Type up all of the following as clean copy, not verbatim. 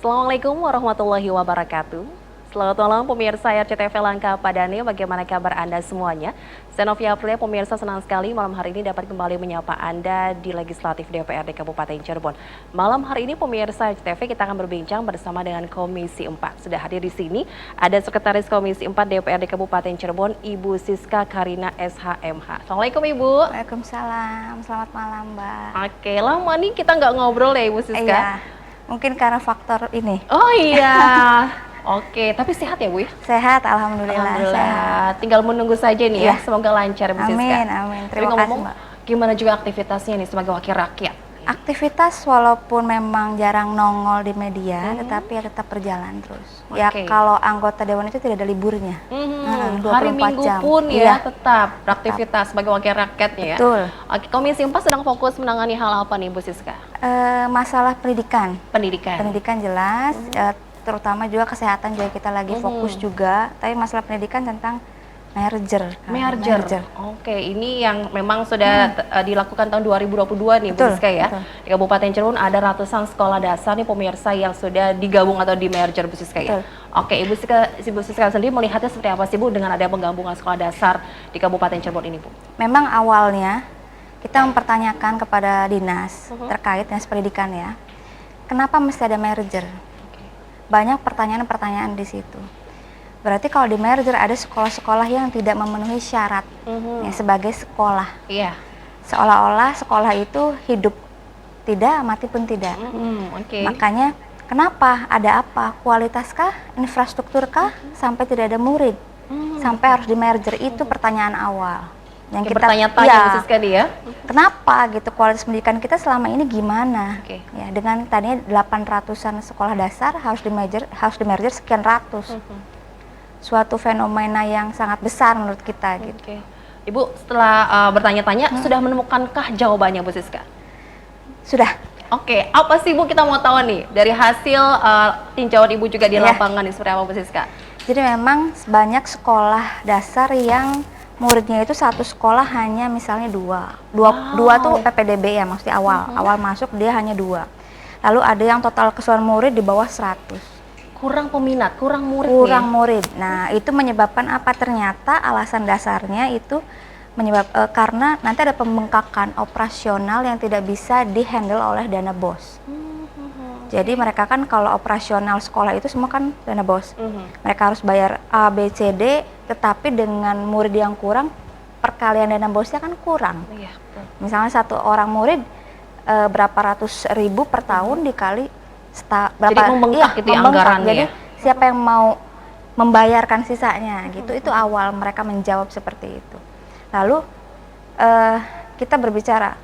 Assalamualaikum warahmatullahi wabarakatuh. Selamat malam pemirsa RCTV Langka Padane, bagaimana kabar Anda semuanya? Saya Novia Aprilia, pemirsa senang sekali malam hari ini dapat kembali menyapa Anda di Legislatif DPRD Kabupaten Cirebon. Malam hari ini pemirsa RCTV kita akan berbincang bersama dengan Komisi 4. Sudah hadir di sini ada Sekretaris Komisi 4 DPRD Kabupaten Cirebon, Ibu Siska Karina SHMH. Assalamualaikum Ibu. Waalaikumsalam, selamat malam Mbak. Oke, lama nih kita nggak ngobrol ya Ibu Siska? Iya, mungkin karena faktor ini. Oh iya. Oke, tapi sehat ya Bu ya? Sehat, alhamdulillah. Sehat. Tinggal menunggu saja nih ya, semoga lancar Bu Siska. Amin, amin. Terima kasih Mbak. Gimana juga aktivitasnya nih sebagai wakil rakyat? Aktivitas walaupun memang jarang nongol di media, tetapi ya tetap berjalan terus. Ya kalau anggota Dewan itu tidak ada liburnya. 24 Hari Minggu jam. pun ya tetap beraktivitas sebagai wakil rakyatnya ya? Betul. Oke, Komisi 4 sedang fokus menangani hal apa nih Bu Siska? Masalah pendidikan. Pendidikan? Pendidikan Jelas. Terutama juga kesehatan juga kita lagi fokus juga, tapi masalah pendidikan tentang merger. Oke, ini yang memang sudah dilakukan tahun 2022 nih Bu Siska ya. Di Kabupaten Cirebon ada ratusan sekolah dasar nih pemirsa yang sudah digabung atau di merger Bu Siska ya. Oke, Ibu Siska sendiri melihatnya seperti apa sih Bu dengan ada penggabungan sekolah dasar di Kabupaten Cirebon ini Bu? Memang awalnya kita mempertanyakan kepada dinas terkait dinas pendidikan ya, kenapa mesti ada merger? Banyak pertanyaan-pertanyaan di situ. Berarti kalau di merger ada sekolah-sekolah yang tidak memenuhi syarat ya, sebagai sekolah. Iya. Seolah-olah sekolah itu hidup tidak, mati pun tidak. Makanya kenapa? Ada apa? Kualitaskah? Infrastrukturkah? Sampai tidak ada murid? Sampai harus di merger, itu pertanyaan awal. Yang kita bertanya-tanya khusus sekali ya. Kenapa gitu kualitas pendidikan kita selama ini gimana? Ya, dengan tadinya 800-an sekolah dasar harus di merger sekian ratus. Suatu fenomena yang sangat besar menurut kita gitu. Ibu setelah bertanya-tanya sudah menemukankah jawabannya Bu Siska? Sudah. Oke, apa sih Bu kita mau tahu nih dari hasil tinjauan Ibu juga di lapangan seperti apa Bu Siska? Jadi memang banyak sekolah dasar yang muridnya itu satu sekolah hanya misalnya dua tuh PPDB ya, maksudnya awal masuk dia hanya 2. Lalu ada yang total keseluruhan murid di bawah 100. Kurang peminat, kurang murid. Nah, itu menyebabkan apa? Ternyata alasan dasarnya itu karena nanti ada pembengkakan operasional yang tidak bisa dihandle oleh dana BOS. Jadi mereka kan kalau operasional sekolah itu semua kan dana BOS. Mereka harus bayar A, B, C, D, tetapi dengan murid yang kurang, perkalian dana BOS-nya kan kurang. Misalnya satu orang murid berapa ratus ribu per tahun dikali berapa? Jadi membengkak gitu ya anggarannya. Jadi siapa yang mau membayarkan sisanya gitu? Itu awal mereka menjawab seperti itu. Lalu kita berbicara,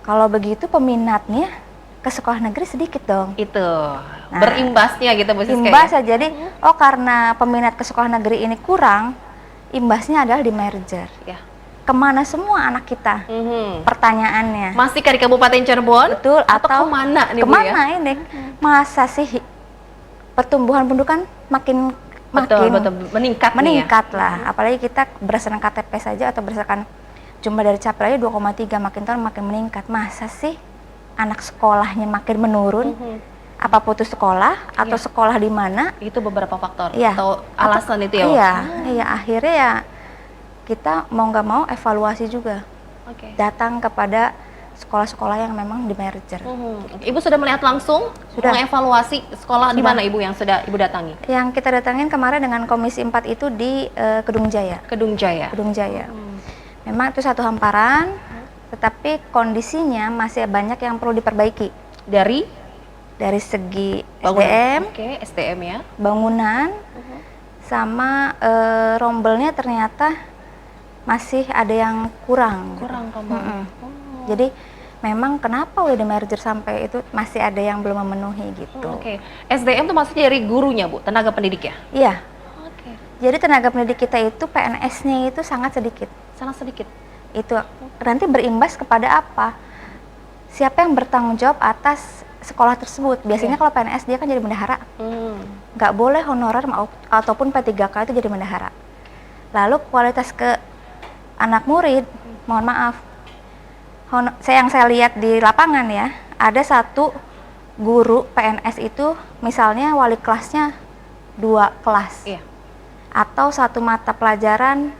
kalau begitu peminatnya ke sekolah negeri sedikit dong. Itu berimbasnya gitu Bu Siska. Imbas ya? Jadi karena peminat ke sekolah negeri ini kurang, imbasnya adalah di merger. Kemana semua anak kita? Pertanyaannya. Masih di Kabupaten Cirebon? Betul. Atau kemana nih Bu ya? Kemana ini? Masa sih pertumbuhan penduduk makin meningkat lah. Apalagi kita berdasarkan KTP saja atau berdasarkan jumlah dari Capil aja 2,3, makin tahun makin meningkat. Masa sih anak sekolahnya makin menurun? Apa putus sekolah atau sekolah di mana? Itu beberapa faktor atau alasan itu ya? Iya, akhirnya ya kita mau nggak mau evaluasi juga. Datang kepada sekolah-sekolah yang memang di merger. Ibu sudah melihat langsung? Sudah. Mengevaluasi sekolah di mana Ibu yang sudah Ibu datangi? Yang kita datangin kemarin dengan Komisi 4 itu di Kedung Jaya. Memang itu satu hamparan, tetapi kondisinya masih banyak yang perlu diperbaiki. Dari segi SDM ya, bangunan, sama rombelnya ternyata masih ada yang kurang. Jadi memang kenapa udah di merger sampai itu masih ada yang belum memenuhi gitu. SDM itu maksudnya dari gurunya Bu, tenaga pendidik ya? Iya. Jadi tenaga pendidik kita itu PNS-nya itu sangat sedikit. Itu nanti berimbas kepada apa? Siapa yang bertanggung jawab atas sekolah tersebut? Biasanya kalau PNS dia kan jadi bendahara. Nggak boleh honorer ataupun P3K itu jadi bendahara. Lalu kualitas ke anak murid, mohon maaf, yang saya lihat di lapangan ya, ada satu guru PNS itu misalnya wali kelasnya 2 kelas. Iya. Atau satu mata pelajaran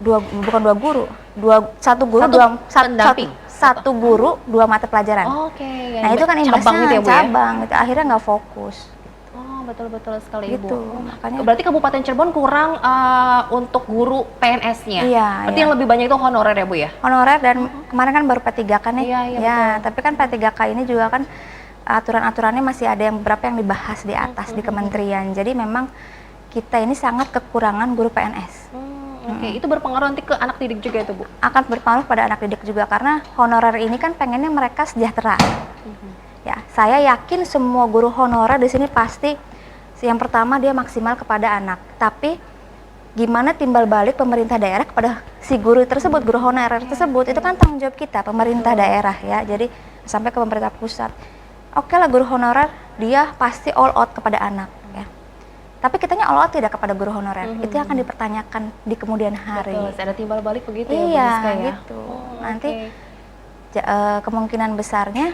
bukan 2 guru, satu guru satu guru 2 mata pelajaran. Oke. Nah itu kan imbasnya cabang gitu ya, Bu, ya? cabang, itu akhirnya nggak fokus. Oh, betul-betul sekali, Gitu, Ibu. makanya. Berarti Kabupaten Cirebon kurang untuk guru PNS-nya. Iya, Berarti iya. yang lebih banyak itu honorer ya, Bu ya? Honorer dan kemarin kan baru P3K nih. Iya, iya, Ya, betul. tapi kan P3K ini juga kan aturan-aturannya masih ada yang beberapa yang dibahas di atas di kementerian. Jadi memang kita ini sangat kekurangan guru PNS. Oke, itu berpengaruh nanti ke anak didik juga itu, Bu? Akan berpengaruh pada anak didik juga karena honorer ini kan pengennya mereka sejahtera. Ya, saya yakin semua guru honorer di sini pasti yang pertama dia maksimal kepada anak. Tapi gimana timbal balik pemerintah daerah kepada si guru tersebut, guru honorer tersebut, itu kan tanggung jawab kita, pemerintah daerah ya. Jadi sampai ke pemerintah pusat. Oke lah guru honorer dia pasti all out kepada anak ya. Tapi kitanya all out tidak kepada guru honorer. Itu yang akan dipertanyakan di kemudian hari. Betul, ada timbal balik begitu ya, Bu Iya, Siska ya? gitu. Oh, Nanti oke. kemungkinan besarnya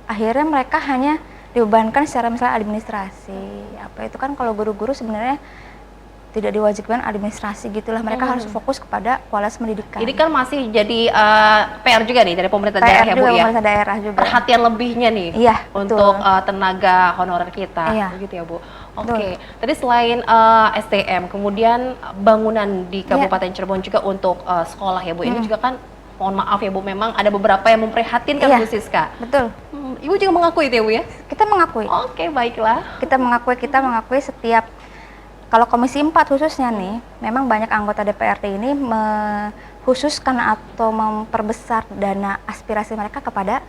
akhirnya mereka hanya dibebankan secara misalnya administrasi. Apa itu kan kalau guru-guru sebenarnya tidak diwajibkan administrasi gitulah. Mereka harus fokus kepada kualitas pendidikan. Ini kan masih jadi PR juga nih dari pemerintah PR daerah ya, Bu juga ya? pemerintah daerah juga. Perhatian lebihnya nih Iya, untuk betul. tenaga honorer kita, Iya. begitu ya, Bu? Oke, tadi selain SDM, kemudian bangunan di Kabupaten Cirebon juga untuk sekolah ya, Bu. Ini juga kan, mohon maaf ya, Bu, memang ada beberapa yang memprihatinkan, Iya. Bu Siska. Betul. Ibu juga mengakui itu ya, Bu ya? Kita mengakui. Oke, baiklah. Kita mengakui setiap kalau Komisi 4 khususnya nih, memang banyak anggota DPRD ini mengkhususkan atau memperbesar dana aspirasi mereka kepada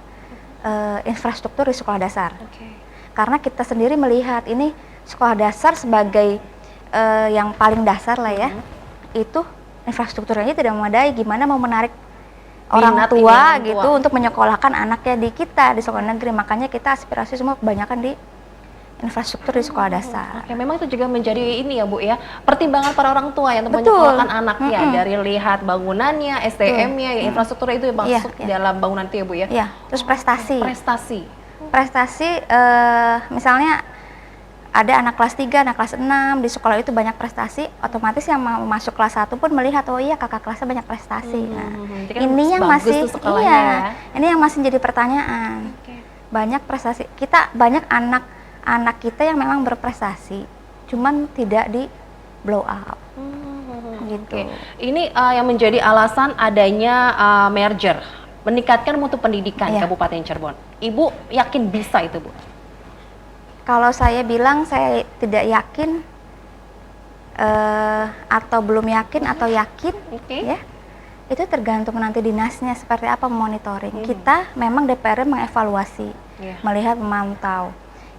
infrastruktur di sekolah dasar. Oke. Karena kita sendiri melihat ini sekolah dasar sebagai yang paling dasar lah ya, itu infrastrukturnya tidak memadai. Gimana mau menarik orang Minat tua ini, orang gitu tua. untuk menyekolahkan anaknya di kita di sekolah negeri. Makanya kita aspirasi semua kebanyakan di infrastruktur di sekolah dasar. Oke, memang itu juga menjadi ini ya, Bu ya, pertimbangan para orang tua yang untuk Betul. menyekolahkan anaknya dari lihat bangunannya, SDM-nya, ya, infrastruktur itu yang Iya, masuk iya. dalam bangunan itu ya, Bu ya. Iya, terus prestasi. Prestasi. Misalnya ada anak kelas 3, anak kelas 6 di sekolah itu banyak prestasi, otomatis yang mau masuk kelas 1 pun melihat oh iya kakak kelasnya banyak prestasi. Nah, Jadi kan ini yang bagus masih tuh sekolahnya ya. ini yang masih jadi pertanyaan. Oke. Banyak prestasi. Kita banyak anak kita yang memang berprestasi, cuman tidak di blow up. Gitu. Oke. Ini yang menjadi alasan adanya merger, meningkatkan mutu pendidikan Iya. Kabupaten Cirebon. Ibu yakin bisa itu, Bu? Kalau saya bilang saya tidak yakin atau belum yakin atau yakin, Oke. ya itu tergantung nanti dinasnya seperti apa monitoring. Kita memang DPR mengevaluasi, Iya. melihat, memantau.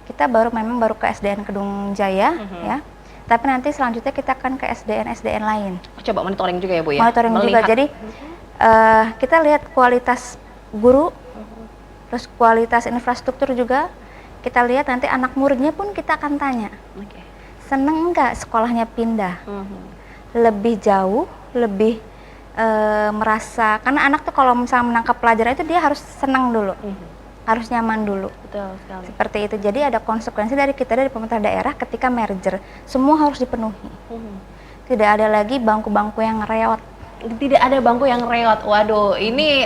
Kita memang baru ke SDN Kedung Jaya, ya. Tapi nanti selanjutnya kita akan ke SDN lain. Coba monitoring juga ya, Bu ya. Monitoring juga. Melihat. Jadi kita lihat kualitas guru, terus kualitas infrastruktur juga. Kita lihat nanti anak muridnya pun kita akan tanya, Oke. seneng nggak sekolahnya pindah? Lebih jauh, lebih merasa, karena anak tuh kalau misalnya menangkap pelajaran itu dia harus senang dulu, harus nyaman dulu. Betul sekali. Seperti itu. Jadi ada konsekuensi dari kita dari pemerintah daerah ketika merger, semua harus dipenuhi. Tidak ada lagi bangku-bangku yang reot. Tidak ada bangku yang reot. Waduh, ini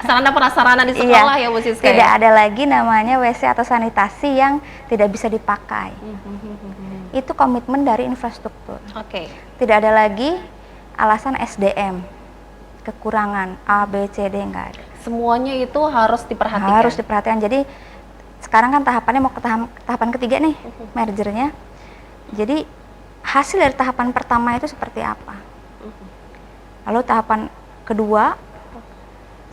sarana prasarana di sekolah ya, Bu Siska. Tidak ada lagi namanya WC atau sanitasi yang tidak bisa dipakai. Itu komitmen dari infrastruktur. Oke. Tidak ada lagi alasan SDM, kekurangan A, B, C, D, nggak ada. Semuanya itu harus diperhatikan. Harus diperhatikan. Jadi sekarang kan tahapannya mau ke tahapan ketiga nih, mergernya. Jadi hasil dari tahapan pertama itu seperti apa? Lalu tahapan kedua,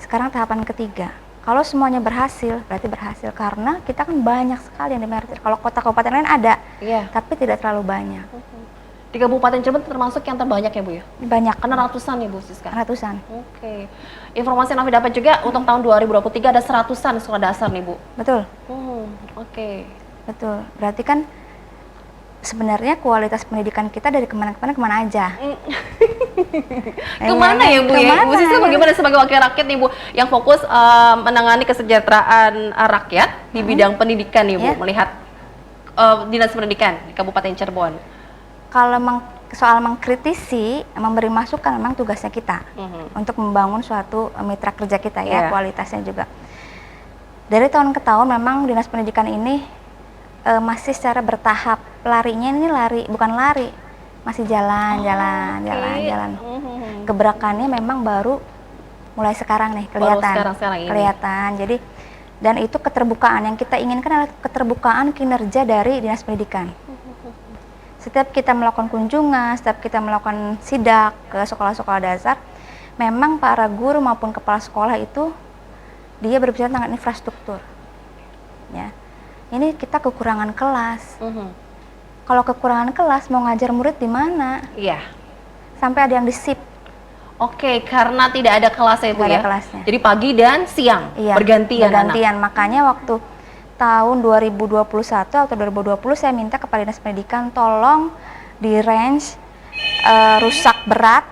sekarang tahapan ketiga. Kalau semuanya berhasil, berarti berhasil karena kita kan banyak sekali yang di merger. Kalau kota kabupaten lain ada, Iya. tapi tidak terlalu banyak. Di Kabupaten Cirebon termasuk yang terbanyak ya, Bu ya? Banyak, Karena ratusan ya, Bu Siska. ratusan. Oke. Informasi yang Novi dapat juga untuk tahun 2023 ada seratusan sekolah dasar nih, Bu. Betul, Oke. betul. Berarti kan sebenarnya kualitas pendidikan kita dari kemana-kemana aja. Kemana ya Bu ya? Ibu Siska bagaimana sebagai wakil rakyat nih Bu yang fokus menangani kesejahteraan rakyat di bidang pendidikan nih Bu, melihat Dinas Pendidikan di Kabupaten Cirebon? Kalau soal mengkritisi, memberi masukan memang tugasnya kita untuk membangun suatu mitra kerja kita ya, kualitasnya juga. Dari tahun ke tahun memang Dinas Pendidikan ini masih secara bertahap, larinya ini bukan lari, masih jalan. Gebrakannya memang baru mulai sekarang nih kelihatan. Jadi dan itu keterbukaan yang kita inginkan adalah keterbukaan kinerja dari Dinas Pendidikan. Setiap kita melakukan kunjungan, setiap kita melakukan sidak ke sekolah-sekolah dasar, memang para guru maupun kepala sekolah itu dia berbicara tentang infrastruktur. Ya, ini kita kekurangan kelas. Kalau kekurangan kelas, mau ngajar murid di mana? Iya. Sampai ada yang disip. Oke, karena tidak ada kelasnya itu ya. Kelasnya. Jadi pagi dan siang bergantian. Makanya waktu tahun 2021 atau 2020 saya minta kepada Dinas Pendidikan tolong di range rusak berat,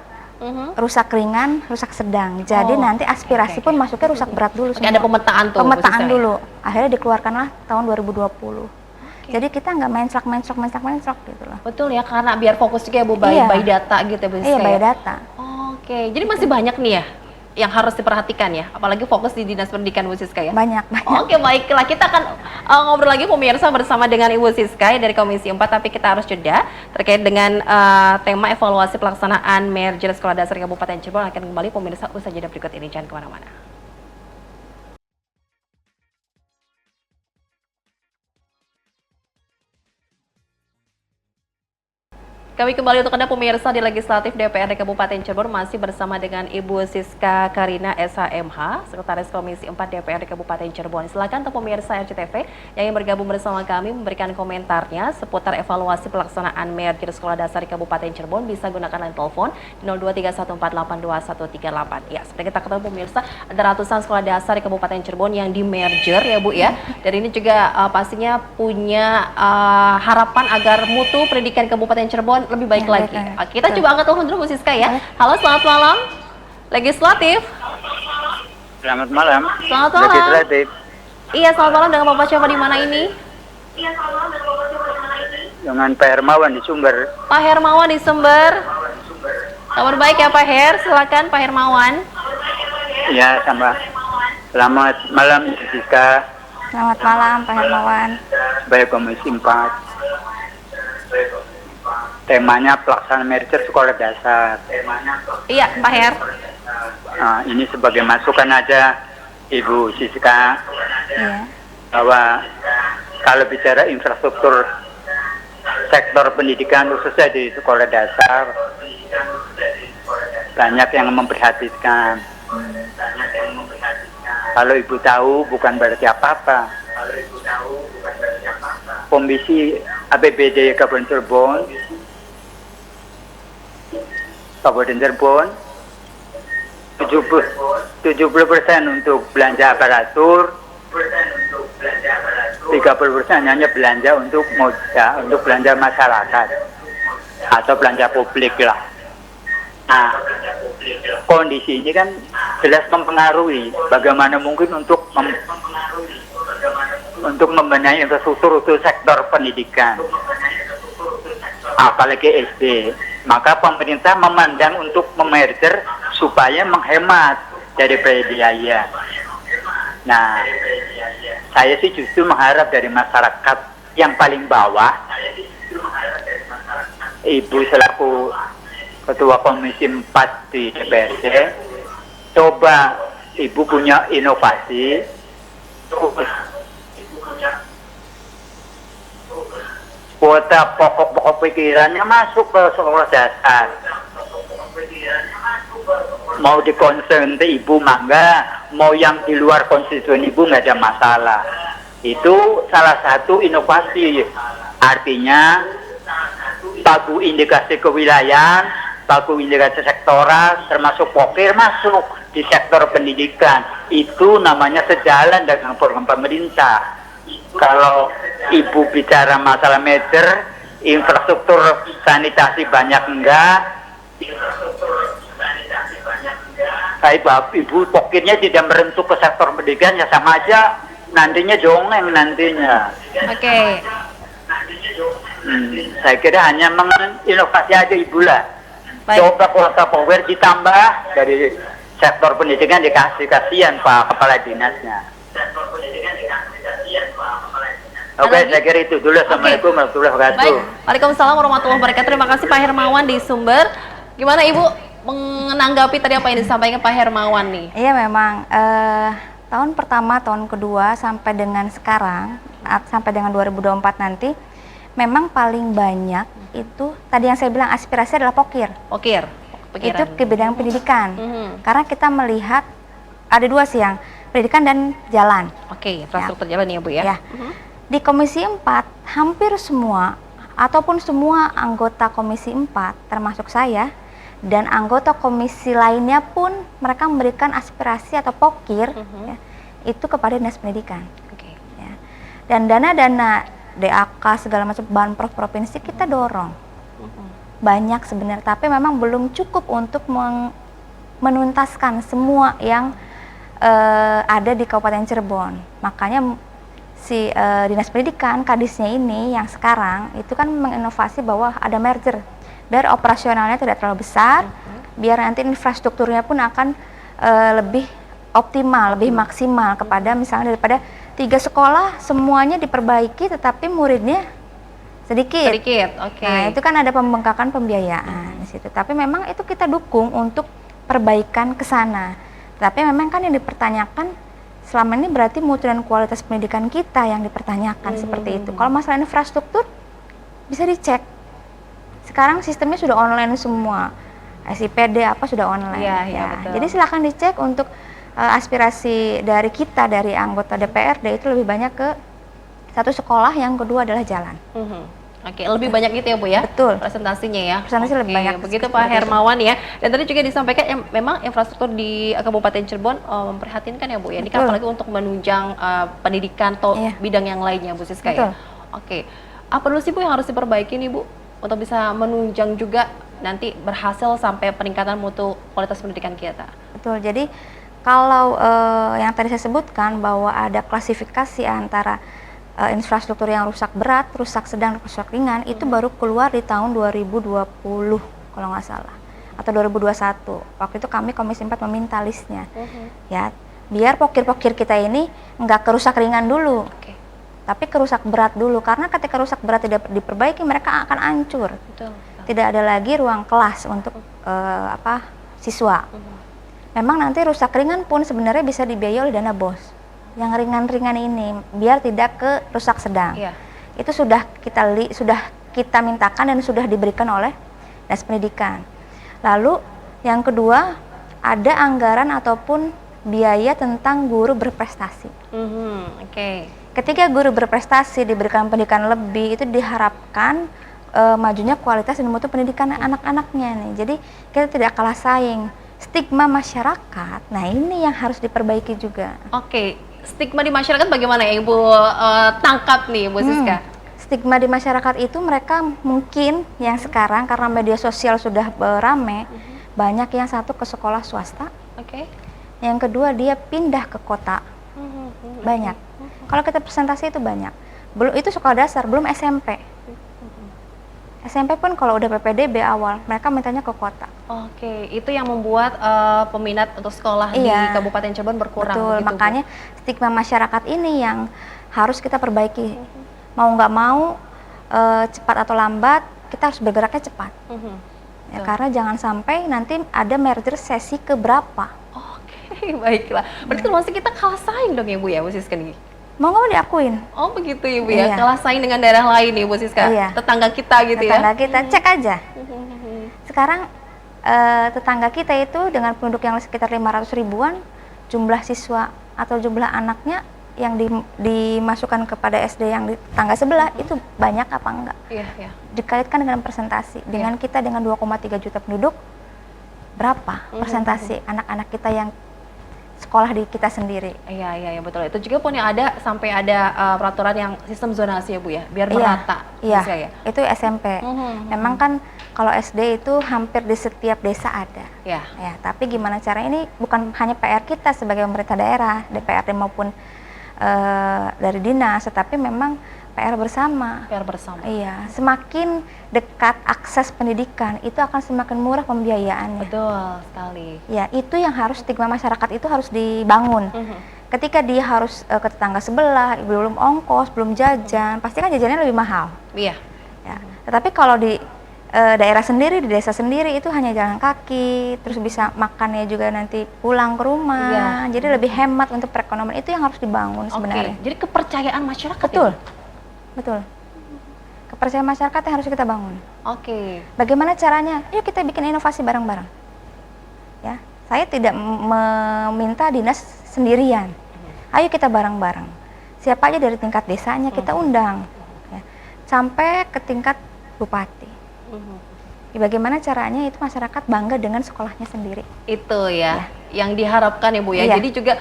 rusak ringan, rusak sedang. Jadi nanti aspirasi pun masuknya rusak berat dulu. Ada pemetaan tuh. Pemetaan dulu. Akhirnya dikeluarkanlah tahun 2020. Jadi kita nggak menclok gitu loh. Betul ya, karena biar fokus juga ya Bu, by data gitu ya Bu. Iya, by data. Oke, jadi masih banyak nih ya yang harus diperhatikan ya, apalagi fokus di Dinas Pendidikan Bu Siska ya? Banyak. Oke, baiklah, kita akan ngobrol lagi pemirsa bersama dengan Ibu Siska dari Komisi 4, tapi kita harus jeda terkait dengan tema evaluasi pelaksanaan merger Sekolah Dasar Kabupaten Cirebon. Akan kembali pemirsa usai jeda berikut ini, jangan kemana-mana. Kami kembali untuk Anda pemirsa di Legislatif DPRD Kabupaten Cirebon, masih bersama dengan Ibu Siska Karina SHMH, Sekretaris Komisi 4 DPRD Kabupaten Cirebon. Silakan untuk pemirsa RCTV yang ingin bergabung bersama kami memberikan komentarnya seputar evaluasi pelaksanaan merger Sekolah Dasar di Kabupaten Cirebon, bisa gunakan line telepon di 0231482138. Ya, seperti kita ketahui pemirsa, ada ratusan sekolah dasar di Kabupaten Cirebon yang di merger ya Bu ya. Dan ini juga pastinya punya harapan agar mutu pendidikan Kabupaten Cirebon lebih baik lagi. Kita coba angkat telepon dulu Bu Siska ya. Halo, selamat malam. Legislatif. Selamat malam. Selamat malam. Legislatif. Iya, selamat malam. Dengan Bapak siapa di mana ini? Dengan Pak Hermawan di Sumber. Pak Hermawan di Sumber. Kabar baik ya Pak Her. Silakan Pak Hermawan. Ya, sama. Selamat malam Ibu Siska. Selamat malam Pak Hermawan. Sebagai Komisi 4. Temanya pelaksanaan merger sekolah dasar. Iya, Pak Her. Nah, ini sebagai masukan aja Ibu Siska, bahwa kalau bicara infrastruktur sektor pendidikan khususnya di sekolah dasar, banyak yang memprihatinkan. Kalau Ibu tahu bukan berarti apa-apa. Komisi APBD Kabupaten Cirebon 70% untuk belanja aparatur, 30% hanya belanja untuk moda, untuk belanja masyarakat atau belanja publik lah. Nah, kondisi ini kan jelas mempengaruhi bagaimana mungkin untuk membenahi infrastruktur untuk sektor pendidikan, apalagi SD. Maka pemerintah memandang untuk memerger supaya menghemat dari biaya. Nah, saya sih justru mengharap dari masyarakat yang paling bawah, Ibu selaku Ketua Komisi 4 di DPRD, coba Ibu punya inovasi, kuota pokok pikirannya masuk ke sekolah dasar. Mau dikonsen Ibu mangga, mau yang di luar konstituen Ibu nggak ada masalah. Itu salah satu inovasi. Artinya pagu indikasi kewilayahan, pagu indikasi sektoral, termasuk pokir masuk di sektor pendidikan. Itu namanya sejalan dengan program pemerintah. Kalau Ibu bicara masalah merger, infrastruktur sanitasi banyak enggak, Ibu pokoknya tidak merentuk ke sektor pendidikan ya sama aja nantinya jongeng nantinya. Oke. Saya kira hanya menginovasi aja Ibu lah. Baik. Coba kuota power ditambah dari sektor pendidikan dikasih kasihan Pak Kepala Dinasnya. Oke, saya kira itu dulu. Assalamualaikum warahmatullahi wabarakatuh. Baik. Waalaikumsalam warahmatullahi wabarakatuh. Terima kasih Pak Hermawan di Sumber. Gimana Ibu menanggapi tadi apa yang disampaikan Pak Hermawan nih? Iya memang tahun pertama, tahun kedua sampai dengan sekarang, sampai dengan 2024 nanti, memang paling banyak itu tadi yang saya bilang aspirasi adalah pokir. Itu ke bidang pendidikan. Karena kita melihat ada dua sih, yang pendidikan dan jalan. Oke, infrastruktur jalan ya Bu ya. Ya. Di Komisi 4 hampir semua ataupun semua anggota Komisi 4 termasuk saya dan anggota komisi lainnya pun mereka memberikan aspirasi atau pokir ya, itu kepada Dinas Pendidikan. Ya. Dan dana-dana DAK segala macam banpres provinsi kita dorong banyak sebenarnya, tapi memang belum cukup untuk menuntaskan semua yang ada di Kabupaten Cirebon. Makanya si Dinas Pendidikan, Kadisnya ini yang sekarang itu kan menginovasi bahwa ada merger biar operasionalnya tidak terlalu besar, biar nanti infrastrukturnya pun akan lebih optimal, lebih maksimal kepada misalnya daripada 3 sekolah semuanya diperbaiki tetapi muridnya sedikit. Oke. Nah, itu kan ada pembengkakan pembiayaan di situ. Tapi memang itu kita dukung untuk perbaikan ke sana. Tapi memang kan yang dipertanyakan selama ini berarti mutu dan kualitas pendidikan kita yang dipertanyakan seperti itu. Kalau masalah infrastruktur bisa dicek. Sekarang sistemnya sudah online semua. SIPD apa sudah online. Iya, betul. Jadi silakan dicek untuk aspirasi dari kita, dari anggota DPRD itu lebih banyak ke satu sekolah, yang kedua adalah jalan. Oke, lebih banyak gitu ya Bu ya? Betul. Presentasinya ya? Presentasi lebih banyak. Begitu Pak Hermawan ya. Dan tadi juga disampaikan memang infrastruktur di Kabupaten Cirebon memprihatinkan ya Bu ya? Ini kan apalagi untuk menunjang pendidikan atau bidang yang lainnya Bu Siska ya? Oke. Apa dulu sih Bu yang harus diperbaiki nih Bu? Untuk bisa menunjang juga nanti berhasil sampai peningkatan mutu kualitas pendidikan kita? Betul, jadi kalau yang tadi saya sebutkan bahwa ada klasifikasi antara infrastruktur yang rusak berat, rusak sedang, rusak ringan, itu baru keluar di tahun 2020 kalau nggak salah, atau 2021. Waktu itu kami Komisi 4 meminta listnya, ya biar pokir-pokir kita ini nggak kerusak ringan dulu, tapi kerusak berat dulu, karena ketika rusak berat tidak diperbaiki mereka akan hancur. Tidak ada lagi ruang kelas untuk siswa. Memang nanti rusak ringan pun sebenarnya bisa dibiayai oleh dana BOS. Yang ringan-ringan ini biar tidak ke rusak sedang. Itu sudah kita mintakan dan sudah diberikan oleh Dinas Pendidikan. Lalu yang kedua, ada anggaran ataupun biaya tentang guru berprestasi. Ketika guru berprestasi diberikan pendidikan lebih, itu diharapkan majunya kualitas dan mutu pendidikan anak-anaknya nih. Jadi kita tidak kalah saing. Stigma masyarakat, nah ini yang harus diperbaiki juga. Stigma di masyarakat bagaimana ya Ibu tangkap nih Bu Siska? Stigma di masyarakat itu mereka mungkin yang sekarang karena media sosial sudah rame, banyak yang satu ke sekolah swasta, yang kedua dia pindah ke kota, banyak. Kalau kita presentasi itu banyak, belum itu sekolah dasar, belum SMP. SMP pun kalau udah PPDB awal, mereka mintanya ke kota. Itu yang membuat peminat untuk sekolah di Kabupaten Cirebon berkurang. Betul, makanya stigma masyarakat ini yang harus kita perbaiki. Mau nggak mau, cepat atau lambat, kita harus bergeraknya cepat. Ya, karena jangan sampai nanti ada merger sesi keberapa. Baiklah. Berarti termasuk kita kalah saing dong ya Bu ya, Bu Siska nih? Mau nggak mau diakuin. Begitu ya Bu ya, kalah saing dengan daerah lain nih Bu Siska, tetangga kita gitu ya. Tetangga kita, cek aja. Sekarang tetangga kita itu dengan penduduk yang sekitar 500 ribuan, jumlah siswa atau jumlah anaknya yang dimasukkan kepada SD yang di tangga sebelah itu banyak apa enggak? Dikaitkan dengan presentasi, dengan kita dengan 2,3 juta penduduk, berapa presentasi anak-anak kita yang sekolah di kita sendiri. Iya betul. Itu juga pun yang ada sampai ada peraturan yang sistem zonasi ya Bu ya, biar Iya, merata. iya, Bisa ya? itu SMP. Memang kan kalau SD itu hampir di setiap desa ada. Ya. Ya, tapi gimana caranya, ini bukan hanya PR kita sebagai pemerintah daerah, DPRD maupun dari dinas, tetapi memang PR bersama. PR bersama. Iya, semakin dekat akses pendidikan itu akan semakin murah pembiayaannya. Betul sekali. Ya, itu yang harus stigma masyarakat itu harus dibangun. Ketika dia harus ke tetangga sebelah, belum ongkos, belum jajan, pasti kan jajannya lebih mahal. Iya. Ya. Tetapi kalau di daerah sendiri, di desa sendiri itu hanya jalan kaki, terus bisa makannya juga nanti pulang ke rumah. Iya. Jadi lebih hemat untuk perekonomian, itu yang harus dibangun sebenarnya. Oke. Jadi kepercayaan masyarakat. Betul. Ya, Bu? Betul. Kepercayaan masyarakat yang harus kita bangun. Oke. Bagaimana caranya? Yuk kita bikin inovasi bareng-bareng. Ya, saya tidak meminta dinas sendirian. Ayo kita bareng-bareng. Siapa aja dari tingkat desanya kita undang, ya, sampai ke tingkat bupati. Ya, bagaimana caranya itu masyarakat bangga dengan sekolahnya sendiri. Itu ya, yang diharapkan ya Bu ya. Iya. Jadi juga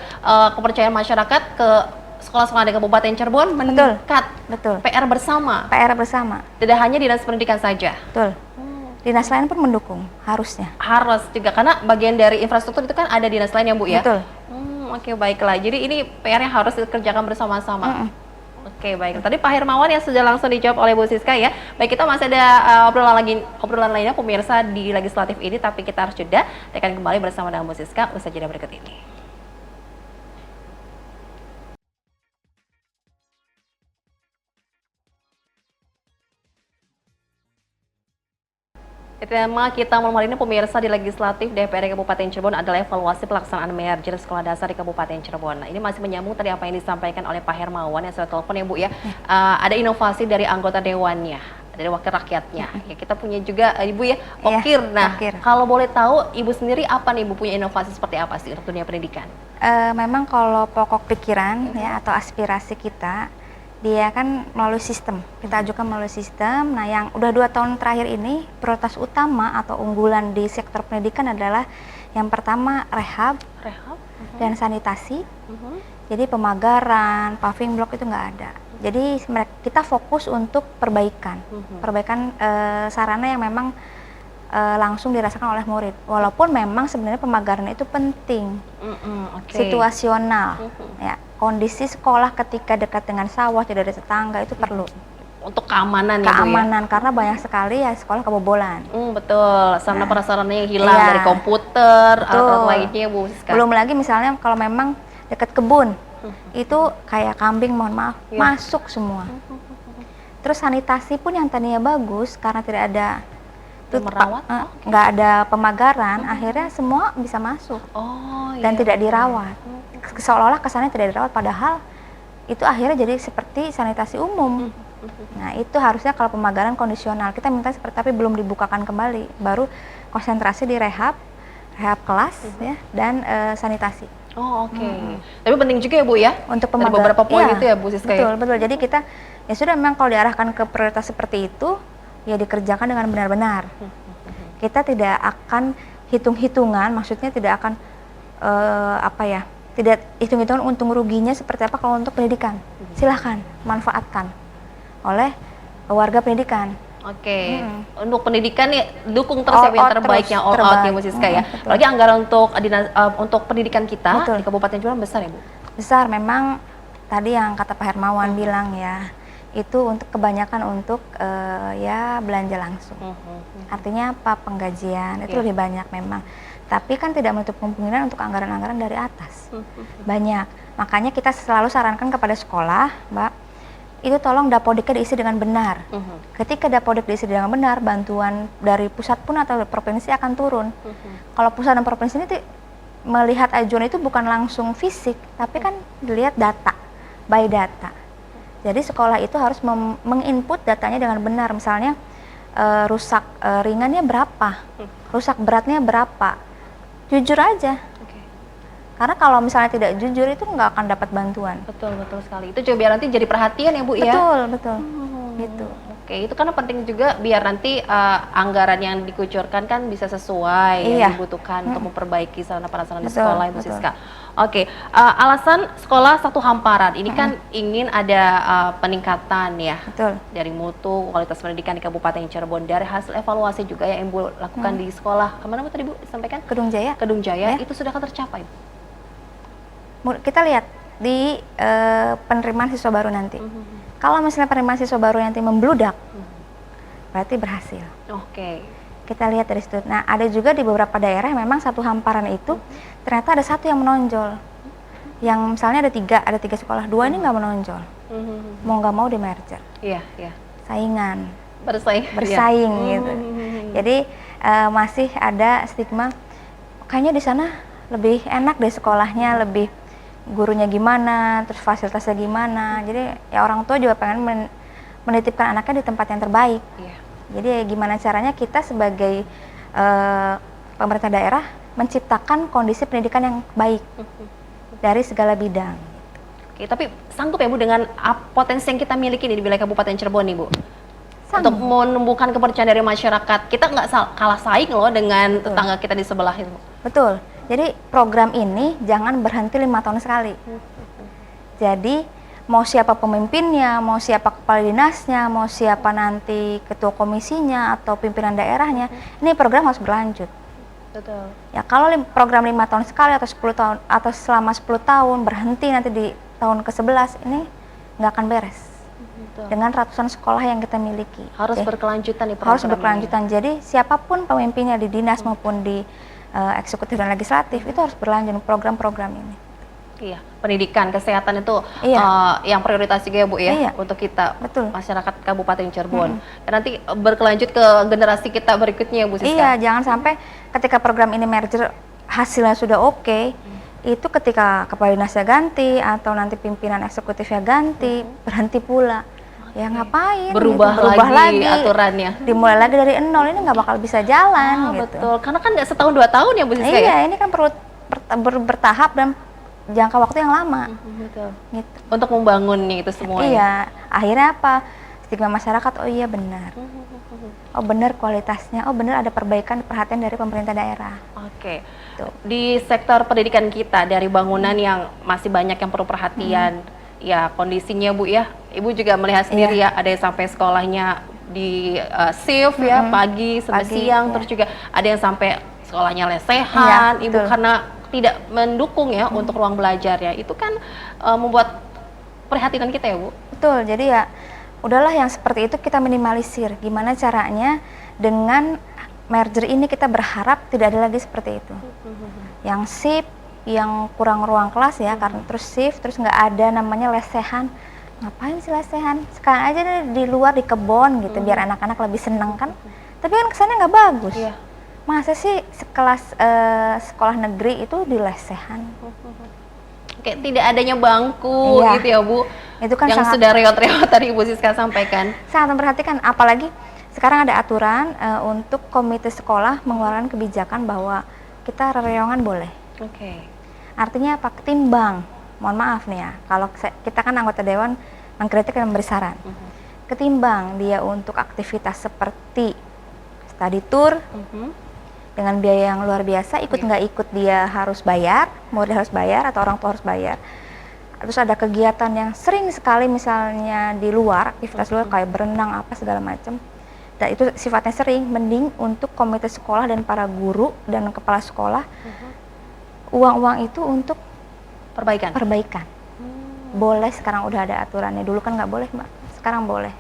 kepercayaan masyarakat ke sekolah-sekolah di Kabupaten Cirebon meningkat. Betul. PR bersama. PR bersama. Tidak hanya dinas pendidikan saja. Betul. Dinas lain pun mendukung, harusnya. Harus juga karena bagian dari infrastruktur itu kan ada dinas lain ya Bu ya. Betul. Oke, baiklah. Jadi ini PR yang harus dikerjakan bersama-sama. Oke, baik. Tadi Pak Hermawan yang sudah langsung dijawab oleh Bu Siska ya. Baik, kita masih ada obrolan lainnya pemirsa di legislatif ini, tapi kita harus jeda. Kita akan kembali bersama dengan Bu Siska usai jeda berikut ini. Tema kita malam hari ini pemirsa di legislatif DPRD Kabupaten Cirebon adalah evaluasi pelaksanaan merger sekolah dasar di Kabupaten Cirebon. Nah, ini masih menyambung tadi apa yang disampaikan oleh Pak Hermawan yang sudah telepon ya Bu ya. Ada inovasi dari anggota dewannya, dari wakil rakyatnya. Ya, kita punya juga Ibu ya, Okir. Nah, kalau boleh tahu Ibu sendiri apa nih Ibu punya inovasi seperti apa sih untuk dunia pendidikan? Memang kalau pokok pikiran ya atau aspirasi kita, dia kan melalui sistem, kita ajukan melalui sistem. Nah, yang udah 2 tahun terakhir ini prioritas utama atau unggulan di sektor pendidikan adalah yang pertama rehab dan sanitasi. Jadi pemagaran, paving block itu nggak ada. Jadi kita fokus untuk perbaikan sarana yang memang langsung dirasakan oleh murid. Walaupun memang sebenarnya pemagaran itu penting, situasional. Ya, kondisi sekolah ketika dekat dengan sawah, tidak ada tetangga itu perlu. Untuk keamanan ya Bu ya? Keamanan, karena banyak sekali ya sekolah kebobolan. Betul, sarana prasarananya yang hilang dari komputer, alat lainnya Bu Siska. Belum lagi misalnya kalau memang dekat kebun, itu kayak kambing, mohon maaf, masuk semua. Terus sanitasi pun yang tadinya bagus, karena tidak ada merawat, nggak ada pemagaran, akhirnya semua bisa masuk dan tidak dirawat. Seolah-olah kesannya tidak dirawat, padahal itu akhirnya jadi seperti sanitasi umum. Nah, itu harusnya kalau pemagaran kondisional kita minta seperti, tapi belum dibukakan kembali, baru konsentrasi di rehab kelas ya, dan sanitasi. Tapi penting juga ya Bu ya, untuk beberapa poin itu ya Bu Siska. Betul. Jadi kita ya sudah, memang kalau diarahkan ke prioritas seperti itu ya dikerjakan dengan benar-benar. Kita tidak akan hitung-hitungan, maksudnya tidak akan tidak hitung-hitungan untung ruginya seperti apa kalau untuk pendidikan. Silahkan manfaatkan oleh warga pendidikan. Untuk pendidikan ya dukung terus ya, yang terbaik, yang all out ya Bu Siska ya. Apalagi anggaran untuk pendidikan kita di Kabupaten Cirebon besar ya Bu? Besar, memang tadi yang kata Pak Hermawan bilang ya, itu untuk kebanyakan untuk ya belanja langsung. Artinya apa, penggajian itu lebih banyak memang. Tapi kan tidak menutup kemungkinan untuk anggaran-anggaran dari atas. Banyak. Makanya kita selalu sarankan kepada sekolah, Mbak, itu tolong dapodiknya diisi dengan benar. Ketika dapodik diisi dengan benar, bantuan dari pusat pun atau provinsi akan turun. Kalau pusat dan provinsi ini melihat ajuan itu bukan langsung fisik, tapi kan dilihat data, by data. Jadi sekolah itu harus menginput datanya dengan benar. Misalnya rusak ringannya berapa, rusak beratnya berapa, jujur aja. Karena kalau misalnya tidak jujur itu nggak akan dapat bantuan. Betul sekali. Itu juga biar nanti jadi perhatian ya Bu ya. Betul. Gitu. Itu karena penting juga biar nanti anggaran yang dikucurkan kan bisa sesuai yang dibutuhkan untuk memperbaiki sarana prasarana di sekolah Ibu Siska. Oke, alasan sekolah satu hamparan ini kan ingin ada peningkatan ya Betul. dari mutu kualitas pendidikan di Kabupaten Cirebon, dari hasil evaluasi juga yang Ibu lakukan di sekolah kemana Bu tadi Bu disampaikan? Kedung Jaya. Kedung Jaya, Ya. itu sudah tercapai. Kita lihat di penerimaan siswa baru nanti. Kalau misalnya penerimaan siswa baru nanti membludak, berarti berhasil. Oke. Kita lihat dari situ. Nah, ada juga di beberapa daerah yang memang satu hamparan itu ternyata ada satu yang menonjol. Yang misalnya ada tiga sekolah, dua ini nggak menonjol. Mau nggak mau di merger. Iya, iya. Saingan, Bersaing gitu. Jadi masih ada stigma, kayaknya di sana lebih enak deh sekolahnya, lebih gurunya gimana, terus fasilitasnya gimana. Jadi ya orang tua juga pengen menitipkan anaknya di tempat yang terbaik. Iya. Jadi gimana caranya kita sebagai pemerintah daerah menciptakan kondisi pendidikan yang baik dari segala bidang. Oke, tapi sanggup ya Bu dengan potensi yang kita miliki di wilayah Kabupaten Cirebon nih Bu? Sanggup. Untuk menumbuhkan kepercayaan dari masyarakat. Kita nggak kalah saing loh dengan tetangga kita di sebelah itu. Betul. Jadi program ini jangan berhenti 5 tahun sekali. Jadi mau siapa pemimpinnya, mau siapa kepala dinasnya, mau siapa nanti ketua komisinya atau pimpinan daerahnya, ini program harus berlanjut. Betul. Ya kalau program 5 tahun sekali atau 10 tahun atau selama 10 tahun berhenti nanti di tahun ke-11, ini nggak akan beres. Betul. Dengan ratusan sekolah yang kita miliki. Harus Oke. berkelanjutan nih Harus programnya. berkelanjutan. Jadi siapapun pemimpinnya di dinas maupun di eksekutif dan legislatif itu harus berlanjut program-program ini. Iya, pendidikan, kesehatan itu Iya. yang prioritas juga ya Bu ya, Iya. untuk kita Betul. masyarakat Kabupaten Cirebon. Dan nanti berkelanjut ke generasi kita berikutnya ya Bu Siska. Iya, jangan sampai ketika program ini merger hasilnya sudah oke, itu ketika kepala dinasnya ganti atau nanti pimpinan eksekutifnya ganti, berhenti pula. Ya ngapain? Berubah gitu, lagi aturannya. Dimulai lagi dari nol, ini nggak bakal bisa jalan gitu. Betul, karena kan nggak setahun 2 tahun ya Bu Siska ya. Iya, ini kan perlu bertahap dan jangka waktu yang lama. Betul. Gitu. Untuk membangunnya itu semuanya. Iya, akhirnya apa? Stigma masyarakat, oh iya benar. Oh benar kualitasnya, oh benar ada perbaikan perhatian dari pemerintah daerah. Oke. Tuh. Di sektor pendidikan kita, dari bangunan yang masih banyak yang perlu perhatian, ya kondisinya Bu ya, Ibu juga melihat sendiri ya, ada yang sampai sekolahnya di shift ya, pagi sampai Pagi, siang, ya. terus juga ada yang sampai sekolahnya lesehan, Iya, Ibu betul. karena tidak mendukung ya untuk ruang belajar ya, itu kan membuat perhatian kita ya Bu. Betul, jadi ya udahlah yang seperti itu kita minimalisir. Gimana caranya dengan merger ini kita berharap tidak ada lagi seperti itu. Yang shift, yang kurang ruang kelas ya, karena terus shift, terus nggak ada namanya lesehan. Ngapain sih lesehan? Sekarang aja deh di luar di kebon gitu, biar anak-anak lebih seneng kan. Tapi kan kesannya nggak bagus. Iya. Masa sih sekelas sekolah negeri itu di lesehan? Kayak tidak adanya bangku Iya. gitu ya Bu. Itu kan yang sangat sudah reot-reot tadi Ibu Siska sampaikan. sangat memperhatikan, apalagi sekarang ada aturan untuk komite sekolah mengeluarkan kebijakan bahwa kita rereongan boleh. Oke. Artinya apa? Ketimbang, mohon maaf nih ya, kalau kita kan anggota dewan mengkritik dan memberi saran. Ketimbang dia untuk aktivitas seperti study tour dengan biaya yang luar biasa, ikut nggak ikut dia harus bayar, murid harus bayar atau orang tua harus bayar. Terus ada kegiatan yang sering sekali misalnya di luar, aktivitas luar kayak berenang apa segala macam. Dan itu sifatnya sering, mending untuk komite sekolah dan para guru dan kepala sekolah, uang-uang itu untuk Perbaikan. perbaikan. Boleh, sekarang udah ada aturannya. Dulu kan nggak boleh Mbak, sekarang boleh.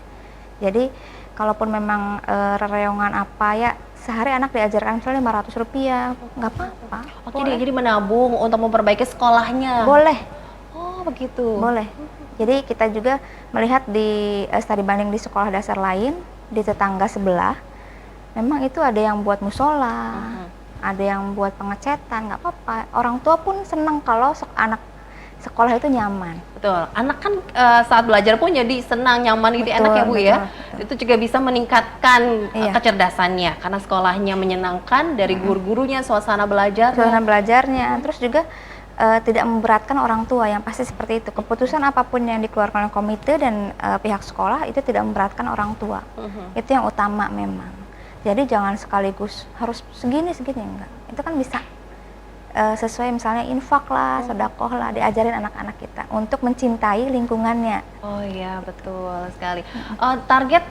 Jadi kalaupun memang rereongan apa ya, sehari anak diajarkan misalnya Rp500, nggak apa-apa. Oke, jadi menabung untuk memperbaiki sekolahnya. Boleh, Oh, begitu. boleh. Jadi kita juga melihat di studi banding di sekolah dasar lain, di tetangga sebelah, memang itu ada yang buat musola, ada yang buat pengecetan, nggak apa-apa. Orang tua pun senang kalau anak sekolah itu nyaman. Betul. Anak kan saat belajar pun jadi senang, nyaman gitu, Betul, enak ya Bu ya. betul. Itu juga bisa meningkatkan Iya. kecerdasannya karena sekolahnya menyenangkan, dari guru-gurunya, suasana belajar. Suasana belajarnya, terus juga tidak memberatkan orang tua, yang pasti seperti itu. Keputusan apapun yang dikeluarkan oleh komite dan pihak sekolah itu tidak memberatkan orang tua. Itu yang utama memang. Jadi jangan sekaligus harus segini enggak. Itu kan bisa sesuai misalnya infak lah, sedekah lah, diajarin anak-anak kita untuk mencintai lingkungannya. Oh iya, betul sekali. Target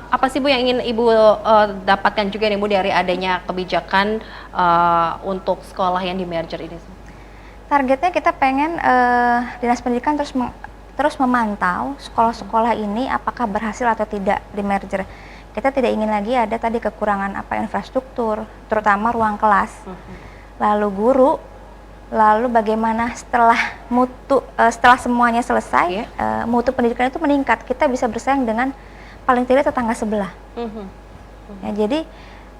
apa sih Bu yang ingin Ibu dapatkan juga nih Bu dari adanya kebijakan untuk sekolah yang di merger ini? Targetnya kita pengen Dinas Pendidikan terus memantau sekolah-sekolah ini apakah berhasil atau tidak di merger. Kita tidak ingin lagi ada tadi kekurangan infrastruktur, terutama ruang kelas. Lalu guru, lalu bagaimana setelah setelah semuanya selesai, mutu pendidikan itu meningkat, kita bisa bersaing dengan paling tidak tetangga sebelah. Ya, jadi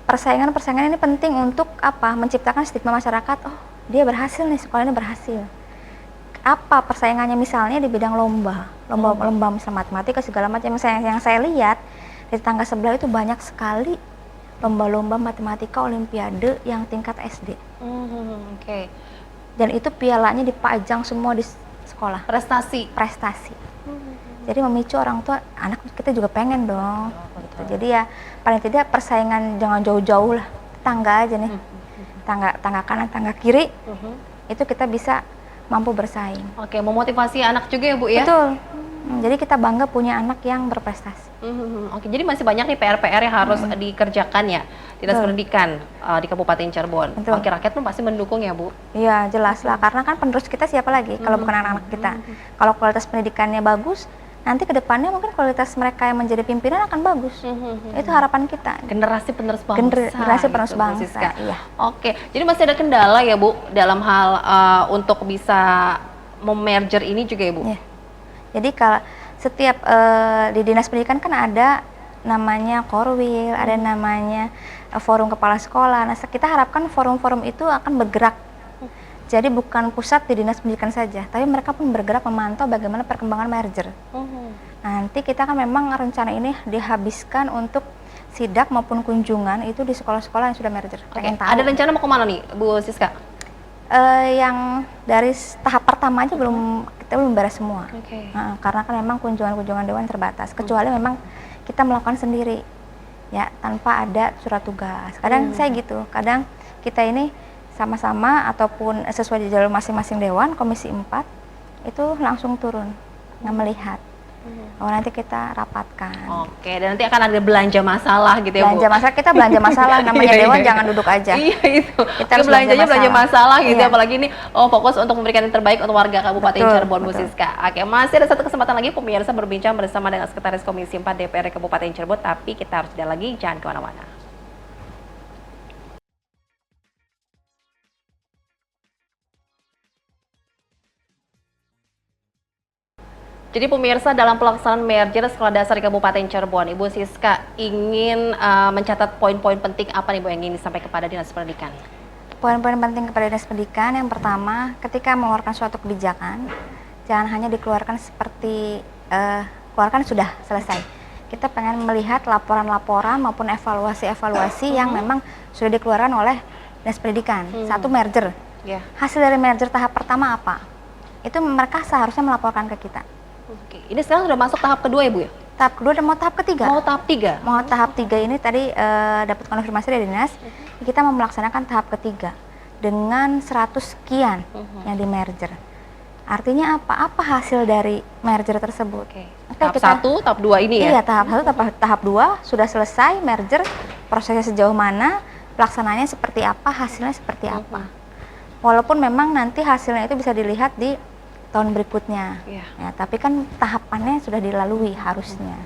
persaingan ini penting untuk menciptakan stigma masyarakat, oh dia berhasil nih, sekolah ini berhasil. Apa persaingannya misalnya di bidang lomba misal matematika segala macam, yang saya lihat di tetangga sebelah itu banyak sekali lomba-lomba matematika olimpiade yang tingkat SD. Dan itu pialanya dipajang semua di sekolah. Prestasi. Jadi memicu orang tua, anak kita juga pengen dong. Gitu. Jadi ya paling tidak persaingan jangan jauh-jauh lah, tetangga aja nih, tangga kanan, tangga kiri, itu kita bisa mampu bersaing. Oke, memotivasi anak juga ya Bu ya? Betul. Jadi kita bangga punya anak yang berprestasi. Oke, jadi masih banyak nih PR-PR yang harus dikerjakan ya Dinas Pendidikan di Kabupaten Cirebon. Wakil rakyat pun pasti mendukung ya Bu? Iya, jelas lah, karena kan penerus kita siapa lagi kalau bukan anak-anak kita. Kalau kualitas pendidikannya bagus, nanti ke depannya mungkin kualitas mereka yang menjadi pimpinan akan bagus. Itu harapan kita. Generasi penerus bangsa. Generasi penerus bangsa. Iya. Oke, jadi masih ada kendala ya Bu dalam hal untuk bisa memerger ini juga ya Bu? Iya. Jadi kalau setiap di Dinas Pendidikan kan ada namanya Korwil, ada namanya forum kepala sekolah. Nah, kita harapkan forum-forum itu akan bergerak. Jadi bukan pusat di Dinas Pendidikan saja, tapi mereka pun bergerak memantau bagaimana perkembangan merger. Nanti kita kan memang rencana ini dihabiskan untuk sidak maupun kunjungan itu di sekolah-sekolah yang sudah merger. Ada rencana mau kemana nih Bu Siska? Yang dari tahap pertama aja kita belum beres semua. Karena kan memang kunjungan dewan terbatas, kecuali memang kita melakukan sendiri ya tanpa ada surat tugas. Kadang saya gitu, kadang kita ini sama-sama ataupun sesuai di jalur masing-masing dewan, komisi 4 itu langsung turun melihat. Oh, nanti kita rapatkan. Oke, dan nanti akan ada belanja masalah gitu ya Bu? Kita belanja masalah, namanya dewan jangan duduk aja. Iya itu, kita harus belanja masalah gitu, apalagi ini fokus untuk memberikan yang terbaik untuk warga Kabupaten Cirebon Bu Siska. Oke, masih ada satu kesempatan lagi pemirsa berbincang bersama dengan Sekretaris Komisi 4 DPR Kabupaten Cirebon, tapi kita harus jeda lagi, jangan kemana-mana. Jadi pemirsa, dalam pelaksanaan merger Sekolah Dasar di Kabupaten Cirebon, Ibu Siska ingin mencatat poin-poin penting apa nih Bu yang ingin disampaikan kepada Dinas Pendidikan? Poin-poin penting kepada Dinas Pendidikan yang pertama, ketika mengeluarkan suatu kebijakan, jangan hanya dikeluarkan seperti keluarkan sudah selesai. Kita pengen melihat laporan-laporan maupun evaluasi-evaluasi yang memang sudah dikeluarkan oleh Dinas Pendidikan. Satu, merger. Hasil dari merger tahap pertama apa? Itu mereka seharusnya melaporkan ke kita. Oke, ini sekarang sudah masuk tahap kedua ya Bu ya? Tahap kedua dan mau tahap ketiga. Mau tahap 3? Mau tahap 3 ini tadi dapat konfirmasi dari Dinas, kita mau melaksanakan tahap ketiga dengan 100 sekian yang di merger. Artinya apa? Apa hasil dari merger tersebut? Tahap 1, tahap 2 ini ya? Iya, tahap 1, tahap 2 sudah selesai merger, prosesnya sejauh mana, pelaksananya seperti apa, hasilnya seperti apa. Walaupun memang nanti hasilnya itu bisa dilihat di tahun berikutnya, ya, tapi kan tahapannya sudah dilalui harusnya.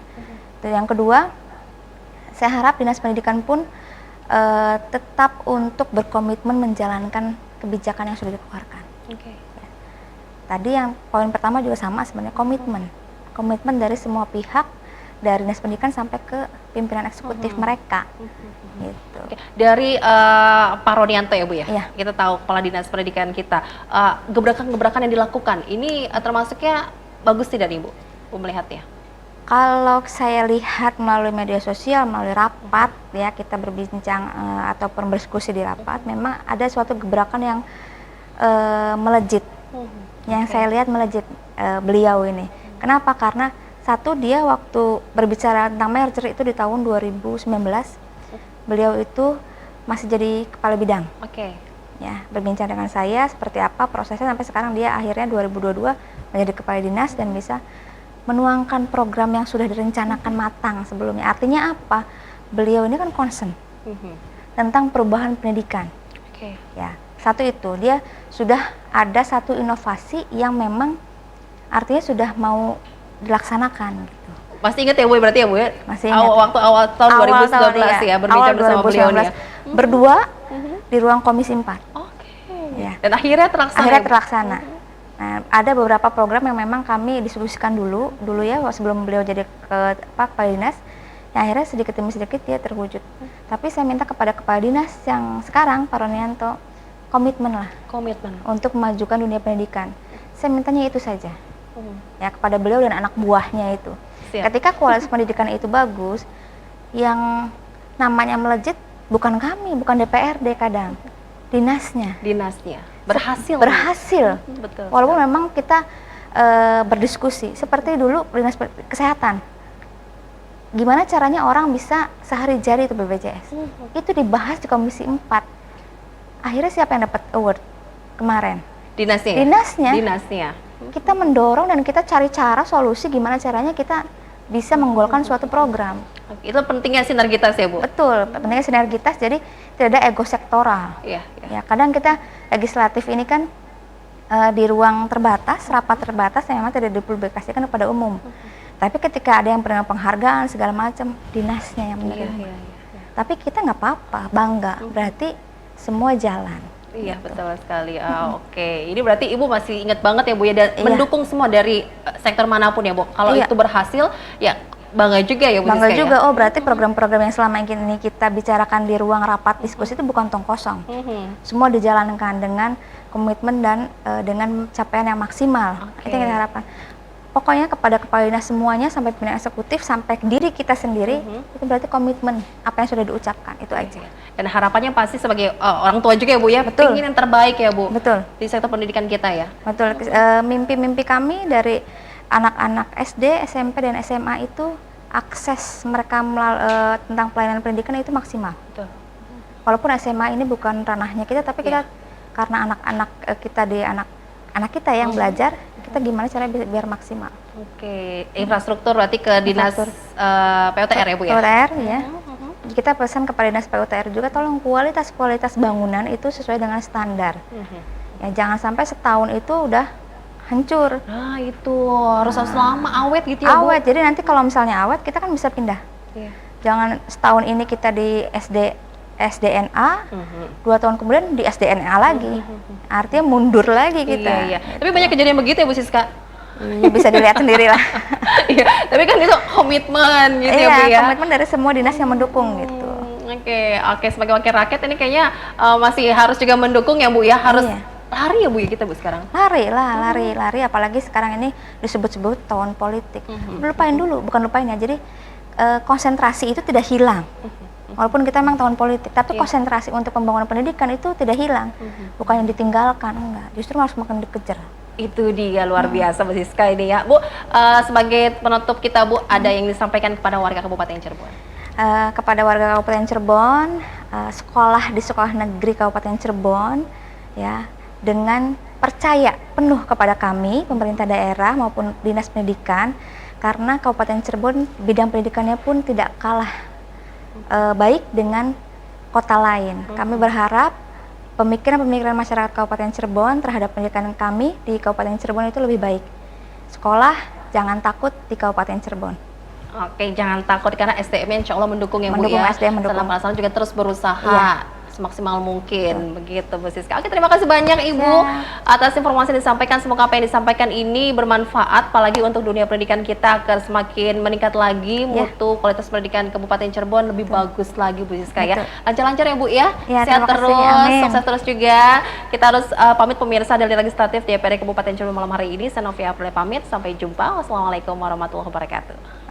Dan yang kedua, saya harap Dinas Pendidikan pun tetap untuk berkomitmen menjalankan kebijakan yang sudah dikeluarkan. Ya. Tadi yang poin pertama juga sama sebenarnya, komitmen dari semua pihak, dari Dinas Pendidikan sampai ke pimpinan eksekutif mereka. Gitu. Dari Pak Ronianto ya Bu ya? Iya. Kita tahu Kepala Dinas Pendidikan kita, gebrakan-gebrakan yang dilakukan, ini termasuknya bagus tidak nih Bu melihatnya? Kalau saya lihat melalui media sosial, melalui rapat ya, kita berbincang ataupun berdiskusi di rapat, memang ada suatu gebrakan yang melejit. Yang saya lihat melejit beliau ini. Kenapa? Karena satu, dia waktu berbicara tentang merger itu di tahun 2019, beliau itu masih jadi kepala bidang. ya, berbincang dengan saya seperti apa prosesnya sampai sekarang dia akhirnya 2022 menjadi kepala dinas dan bisa menuangkan program yang sudah direncanakan matang sebelumnya. Artinya apa? Beliau ini kan concern tentang perubahan pendidikan. Ya, satu itu dia sudah ada satu inovasi yang memang artinya sudah mau dilaksanakan gitu. Masih ingat ya Bu, berarti ya Bu ya? Masih ingat. Waktu awal tahun 2019 ya, berbincang bersama beliau nih ya? Berdua di ruang Komisi 4. Ya. Dan akhirnya terlaksana. Akhirnya terlaksana. Nah, ada beberapa program yang memang kami diskusikan dulu ya sebelum beliau jadi kepala dinas. Yang akhirnya sedikit demi sedikit dia terwujud. Tapi saya minta kepada kepala dinas yang sekarang Pak Ronianto komitmen lah. Komitmen untuk memajukan dunia pendidikan. Saya mintanya itu saja. Ya, kepada beliau dan anak buahnya itu. Siap. Ketika kualitas pendidikan itu bagus, yang namanya melejit bukan kami, bukan DPRD kadang, dinasnya berhasil. Betul. Walaupun memang kita berdiskusi seperti dulu dinas kesehatan, gimana caranya orang bisa sehari jari itu BPJS, itu dibahas di Komisi 4. Akhirnya siapa yang dapat award kemarin? Dinasnya. Kita mendorong dan kita cari cara solusi gimana caranya kita bisa menggolkan suatu program. Itu pentingnya sinergitas ya Bu? Betul, pentingnya sinergitas, jadi tidak ada ego sektoral. Ya, kadang kita legislatif ini kan di ruang terbatas, rapat terbatas yang memang tidak dipublikasikan kepada umum. Tapi ketika ada yang penerima penghargaan segala macam, dinasnya yang menerima. Tapi kita nggak apa-apa, bangga, berarti semua jalan. Iya, betul sekali. Oke. Ini berarti Ibu masih ingat banget ya Bu ya, dan mendukung semua dari sektor manapun ya Bu. Kalau itu berhasil, ya bangga juga ya Bu. Bangga juga. Ya? Oh, berarti program-program yang selama ini kita bicarakan di ruang rapat diskusi itu bukan tong kosong. Semua dijalankan dengan komitmen dan dengan capaian yang maksimal. Itu yang kita harapkan. Pokoknya kepada kepala dinas semuanya sampai pimpinan eksekutif sampai diri kita sendiri itu berarti komitmen apa yang sudah diucapkan itu aja. Dan harapannya pasti sebagai orang tua juga ya Bu ya, betul, ingin yang terbaik ya Bu. Betul. Di sektor pendidikan kita ya. Betul. Mimpi-mimpi kami dari anak-anak SD, SMP dan SMA itu akses mereka tentang pelayanan pendidikan itu maksimal. Betul. Walaupun SMA ini bukan ranahnya kita, tapi kita karena anak-anak kita anak kita yang belajar, kita gimana caranya biar maksimal. Oke, infrastruktur berarti ke dinas PUTR ya Bu ya? PUTR ya. Kita pesan kepada dinas PUTR juga, tolong kualitas bangunan itu sesuai dengan standar. Ya, jangan sampai setahun itu udah hancur. Nah itu harus lama awet gitu ya Bu? Awet, jadi nanti kalau misalnya awet kita kan bisa pindah. Jangan setahun ini kita di SDNA, 2 tahun kemudian di SDNA lagi. Artinya mundur lagi kita. Iya. Tapi banyak kejadian begitu ya Bu Siska? Bisa dilihat sendiri lah. Iya, tapi kan itu komitmen gitu ya Bu ya? Komitmen dari semua dinas yang mendukung gitu. Oke, sebagai wakil rakyat ini kayaknya masih harus juga mendukung ya Bu ya? Harus lari ya Bu ya kita Bu sekarang? Lari, apalagi sekarang ini disebut-sebut tahun politik. Lupain dulu, bukan lupain ya, jadi konsentrasi itu tidak hilang. Walaupun kita memang tahun politik, tapi konsentrasi untuk pembangunan pendidikan itu tidak hilang. Bukan yang ditinggalkan, enggak. Justru harus makin dikejar. Itu dia, luar biasa Bu Siska ini ya. Bu, sebagai penutup kita Bu, ada yang disampaikan kepada warga Kabupaten Cirebon? Kepada warga Kabupaten Cirebon, sekolah di sekolah negeri Kabupaten Cirebon, ya, dengan percaya penuh kepada kami, pemerintah daerah maupun dinas pendidikan, karena Kabupaten Cirebon bidang pendidikannya pun tidak kalah baik dengan kota lain. Kami berharap pemikiran-pemikiran masyarakat Kabupaten Cirebon terhadap pendidikan kami di Kabupaten Cirebon itu lebih baik. Sekolah jangan takut di Kabupaten Cirebon. Oke, jangan takut karena SDM insya Allah mendukung ya Bu ya. SDM mendukung. Setelah pelaksanaan juga terus berusaha semaksimal mungkin begitu Bu Siska. Oke, terima kasih banyak Ibu atas informasi yang disampaikan. Semoga apa yang disampaikan ini bermanfaat apalagi untuk dunia pendidikan kita agar semakin meningkat lagi mutu kualitas pendidikan Kabupaten Cirebon lebih bagus lagi Bu Siska ya. Lancar-lancar ya Bu ya. Sehat terus, sukses terus juga. Kita harus pamit pemirsa dari Legislatif DPR Kabupaten Cirebon malam hari ini. Saya Novia April pamit, sampai jumpa. Wassalamualaikum warahmatullahi wabarakatuh.